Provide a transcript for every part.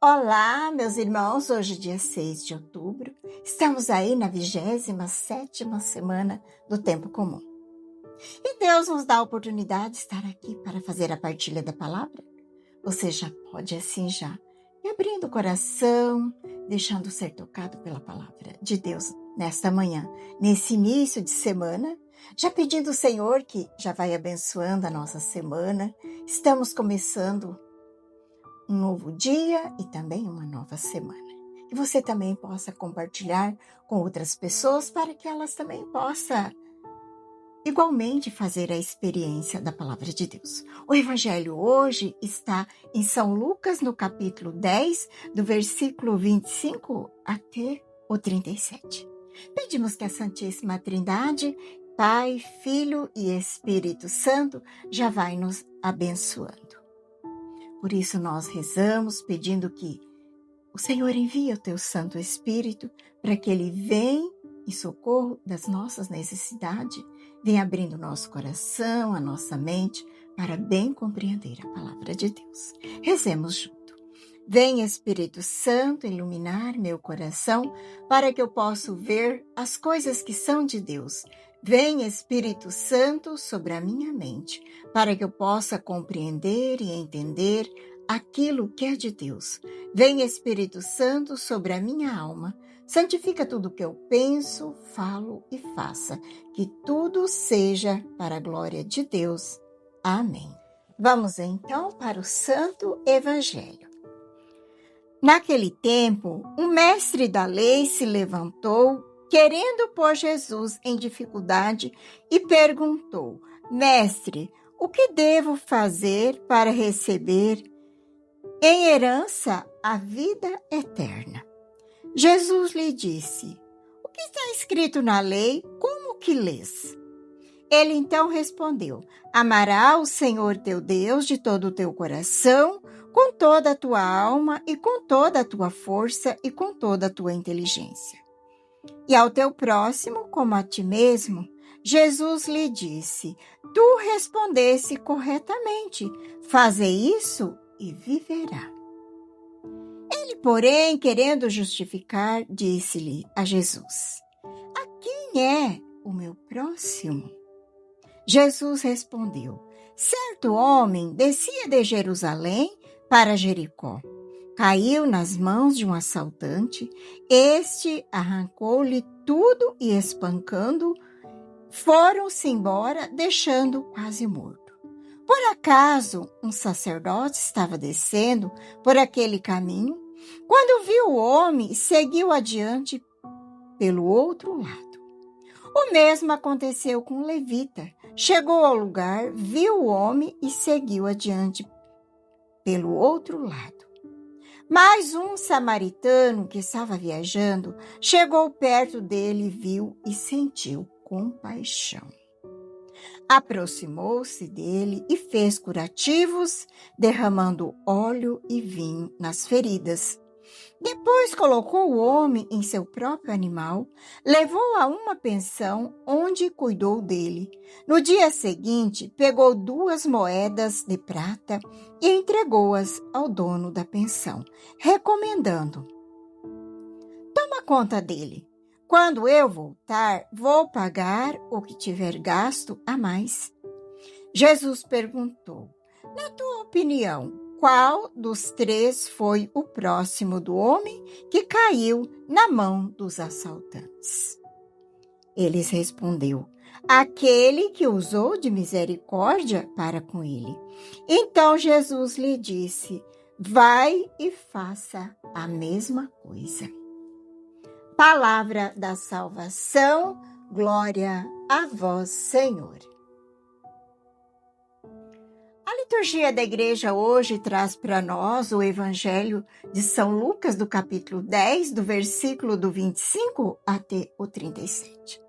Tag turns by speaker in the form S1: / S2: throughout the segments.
S1: Olá, meus irmãos, hoje dia 6 de outubro, estamos aí na 27ª semana do Tempo Comum. E Deus nos dá a oportunidade de estar aqui para fazer a partilha da palavra. Você já pode assim já, ir abrindo o coração, deixando ser tocado pela palavra de Deus nesta manhã, nesse início de semana, já pedindo ao Senhor que já vai abençoando a nossa semana. Estamos começando um novo dia e também uma nova semana. E você também possa compartilhar com outras pessoas para que elas também possam igualmente fazer a experiência da palavra de Deus. O evangelho hoje está em São Lucas, no capítulo 10, do versículo 25 até o 37. Pedimos que a Santíssima Trindade, Pai, Filho e Espírito Santo, já vai nos abençoando. Por isso nós rezamos pedindo que o Senhor envie o teu Santo Espírito para que ele venha em socorro das nossas necessidades, venha abrindo o nosso coração, a nossa mente, para bem compreender a palavra de Deus. Rezemos junto. Vem, Espírito Santo, iluminar meu coração para que eu possa ver as coisas que são de Deus. Vem, Espírito Santo, sobre a minha mente, para que eu possa compreender e entender aquilo que é de Deus. Vem, Espírito Santo, sobre a minha alma. Santifica tudo o que eu penso, falo e faça. Que tudo seja para a glória de Deus. Amém. Vamos então para o Santo Evangelho. Naquele tempo, um mestre da lei se levantou, querendo pôr Jesus em dificuldade, e perguntou: Mestre, o que devo fazer para receber em herança a vida eterna? Jesus lhe disse: O que está escrito na lei, como que lês? Ele então respondeu: Amará o Senhor teu Deus de todo o teu coração, com toda a tua alma e com toda a tua força e com toda a tua inteligência. E ao teu próximo como a ti mesmo. Jesus lhe disse: Tu respondeste corretamente, faze isso e viverá. Ele, porém, querendo justificar, disse-lhe a Jesus: A quem é o meu próximo? Jesus respondeu: Certo homem descia de Jerusalém para Jericó. Caiu nas mãos de um assaltante, este arrancou-lhe tudo e, espancando, foram-se embora, deixando-o quase morto. Por acaso, um sacerdote estava descendo por aquele caminho. Quando viu o homem, seguiu adiante pelo outro lado. O mesmo aconteceu com o levita. Chegou ao lugar, viu o homem e seguiu adiante pelo outro lado. Mas um samaritano que estava viajando chegou perto dele, viu e sentiu compaixão. Aproximou-se dele e fez curativos, derramando óleo e vinho nas feridas. Depois colocou o homem em seu próprio animal, levou-o a uma pensão onde cuidou dele. No dia seguinte, pegou 2 moedas de prata e entregou-as ao dono da pensão, recomendando: Toma conta dele. Quando eu voltar, vou pagar o que tiver gasto a mais. Jesus perguntou: Na tua opinião, qual dos 3 foi o próximo do homem que caiu na mão dos assaltantes? Eles respondeu: Aquele que usou de misericórdia para com ele. Então Jesus lhe disse: Vai e faça a mesma coisa. Palavra da salvação, glória a vós, Senhor. A liturgia da igreja hoje traz para nós o evangelho de São Lucas, do capítulo 10, do versículo do 25 até o 37.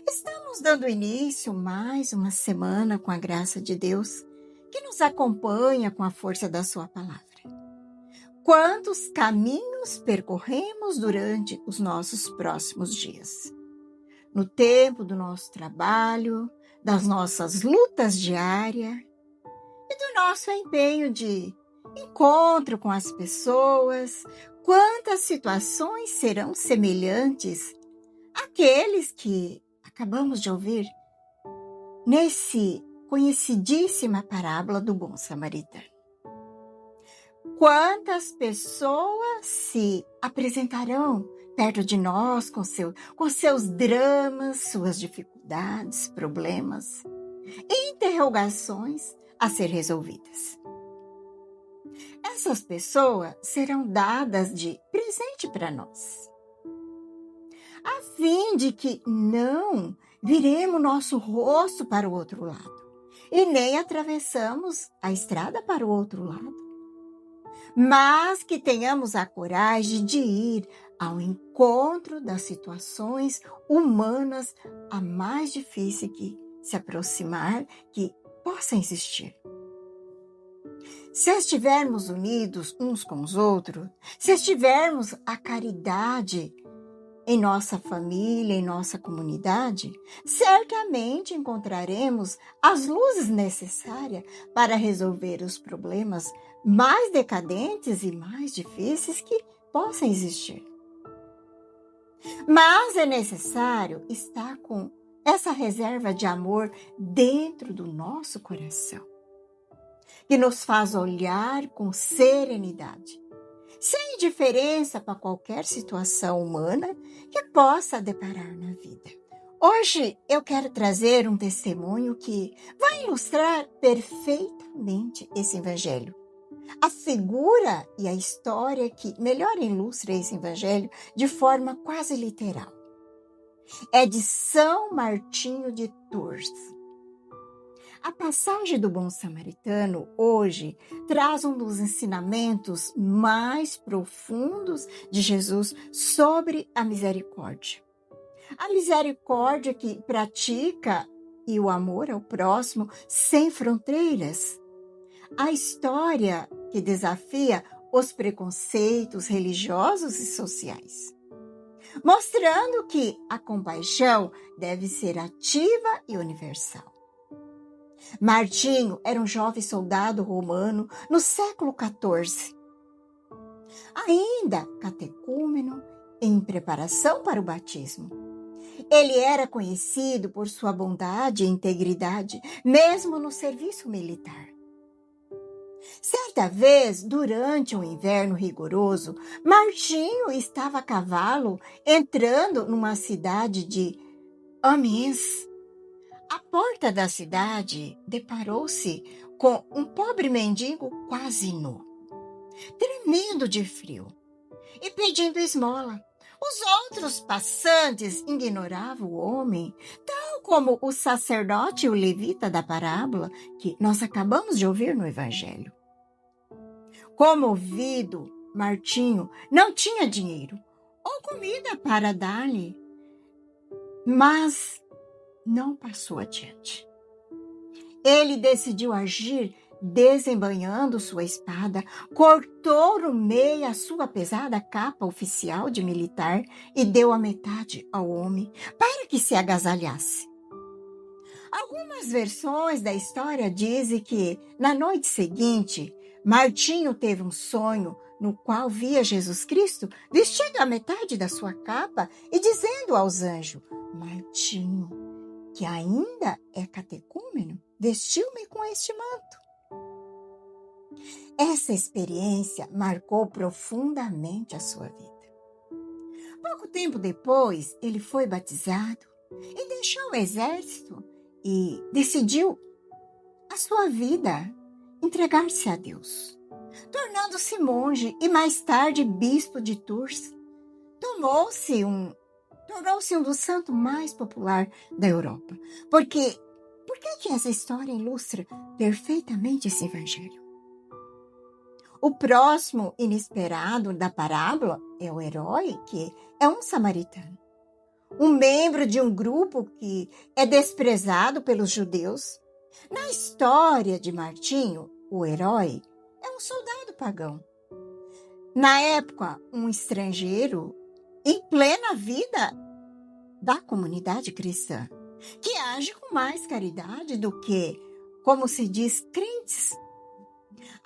S1: Estamos dando início mais uma semana com a graça de Deus, que nos acompanha com a força da sua palavra. Quantos caminhos percorremos durante os nossos próximos dias? No tempo do nosso trabalho, das nossas lutas diárias e do nosso empenho de encontro com as pessoas, quantas situações serão semelhantes àqueles que acabamos de ouvir nesse conhecidíssima parábola do bom samaritano. Quantas pessoas se apresentarão perto de nós com seus dramas, suas dificuldades, problemas e interrogações a ser resolvidas. Essas pessoas serão dadas de presente para nós, a fim de que não viremos nosso rosto para o outro lado e nem atravessamos a estrada para o outro lado, mas que tenhamos a coragem de ir ao encontro das situações humanas a mais difícil que se aproximar, que possa existir. Se estivermos unidos uns com os outros, se estivermos a caridade em nossa família, em nossa comunidade, certamente encontraremos as luzes necessárias para resolver os problemas mais decadentes e mais difíceis que possam existir. Mas é necessário estar com essa reserva de amor dentro do nosso coração, que nos faz olhar com serenidade, sem indiferença para qualquer situação humana que possa deparar na vida. Hoje eu quero trazer um testemunho que vai ilustrar perfeitamente esse evangelho. A figura e a história que melhor ilustra esse evangelho de forma quase literal é de São Martinho de Tours. A passagem do bom samaritano hoje traz um dos ensinamentos mais profundos de Jesus sobre a misericórdia. A misericórdia que pratica e o amor ao próximo sem fronteiras. A história que desafia os preconceitos religiosos e sociais, mostrando que a compaixão deve ser ativa e universal. Martinho era um jovem soldado romano no século XIV, ainda catecúmeno em preparação para o batismo. Ele era conhecido por sua bondade e integridade, mesmo no serviço militar. Certa vez, durante um inverno rigoroso, Martinho estava a cavalo entrando numa cidade de Amiens. À porta da cidade, deparou-se com um pobre mendigo quase nu, tremendo de frio e pedindo esmola. Os outros passantes ignoravam o homem, tal como o sacerdote e o levita da parábola que nós acabamos de ouvir no Evangelho. Comovido, Martinho não tinha dinheiro ou comida para dar-lhe, mas não passou adiante. Ele decidiu agir desembainhando sua espada, cortou no meio a sua pesada capa oficial de militar e deu a metade ao homem para que se agasalhasse. Algumas versões da história dizem que, na noite seguinte, Martinho teve um sonho no qual via Jesus Cristo vestido a metade da sua capa e dizendo aos anjos: Martinho, que ainda é catecúmeno, vestiu-me com este manto. Essa experiência marcou profundamente a sua vida. Pouco tempo depois, ele foi batizado e deixou o exército e decidiu a sua vida entregar-se a Deus, tornando-se monge e mais tarde bispo de Tours. Tornou-se um dos santos mais populares da Europa. Por que essa história ilustra perfeitamente esse evangelho? O próximo inesperado da parábola é o herói, que é um samaritano, um membro de um grupo que é desprezado pelos judeus. Na história de Martinho, o herói é um soldado pagão. Na época, um estrangeiro em plena vida da comunidade cristã, que age com mais caridade do que, como se diz, crentes.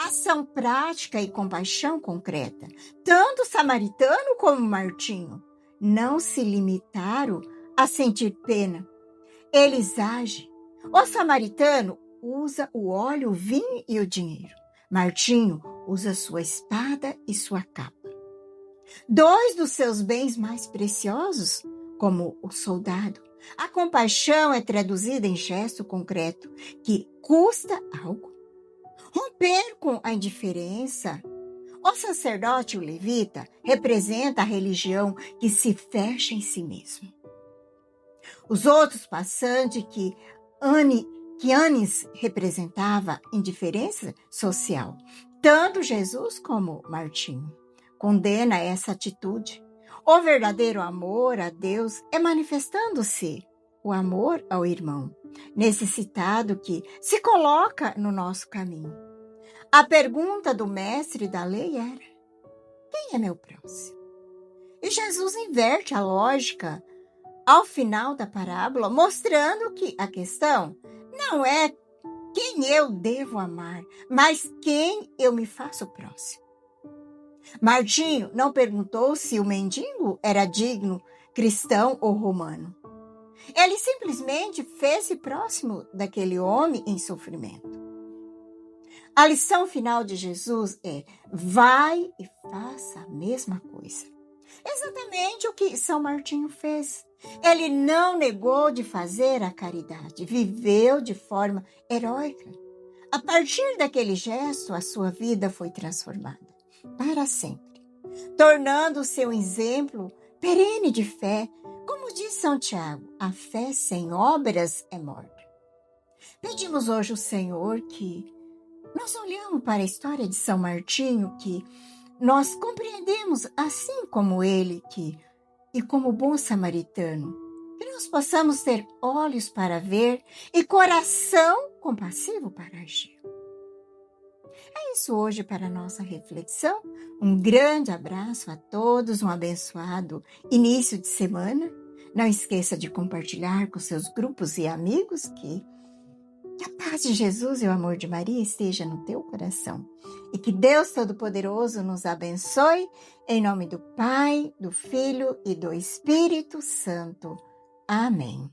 S1: ação prática e compaixão concreta. Tanto o samaritano como o Martinho não se limitaram a sentir pena. Eles agem. O samaritano usa o óleo, o vinho e o dinheiro. Martinho usa sua espada e sua capa. Dois dos seus bens mais preciosos, como o soldado. A compaixão é traduzida em gesto concreto que custa algo. Romper com a indiferença. O sacerdote, o levita, representa a religião que se fecha em si mesmo. Os outros passantes que Anis representava indiferença social. Tanto Jesus como Martinho condena essa atitude. O verdadeiro amor a Deus é manifestando-se o amor ao irmão necessitado que se coloca no nosso caminho. A pergunta do mestre da lei era: quem é meu próximo? E Jesus inverte a lógica ao final da parábola, mostrando que a questão não é quem eu devo amar, mas quem eu me faço próximo. Martinho não perguntou se o mendigo era digno, cristão ou romano. Ele simplesmente fez-se próximo daquele homem em sofrimento. A lição final de Jesus é: vai e faça a mesma coisa. Exatamente o que São Martinho fez. Ele não negou de fazer a caridade, viveu de forma heróica. A partir daquele gesto, a sua vida foi transformada para sempre, tornando-se um exemplo perene de fé. Como diz São Tiago, a fé sem obras é morta. Pedimos hoje ao Senhor que nós olhamos para a história de São Martinho, que nós compreendemos assim como ele, e como bom samaritano, que nós possamos ter olhos para ver e coração compassivo para agir. É isso hoje para a nossa reflexão. Um grande abraço a todos, um abençoado início de semana. Não esqueça de compartilhar com seus grupos e amigos que a paz de Jesus e o amor de Maria esteja no teu coração. E que Deus Todo-Poderoso nos abençoe, em nome do Pai, do Filho e do Espírito Santo. Amém.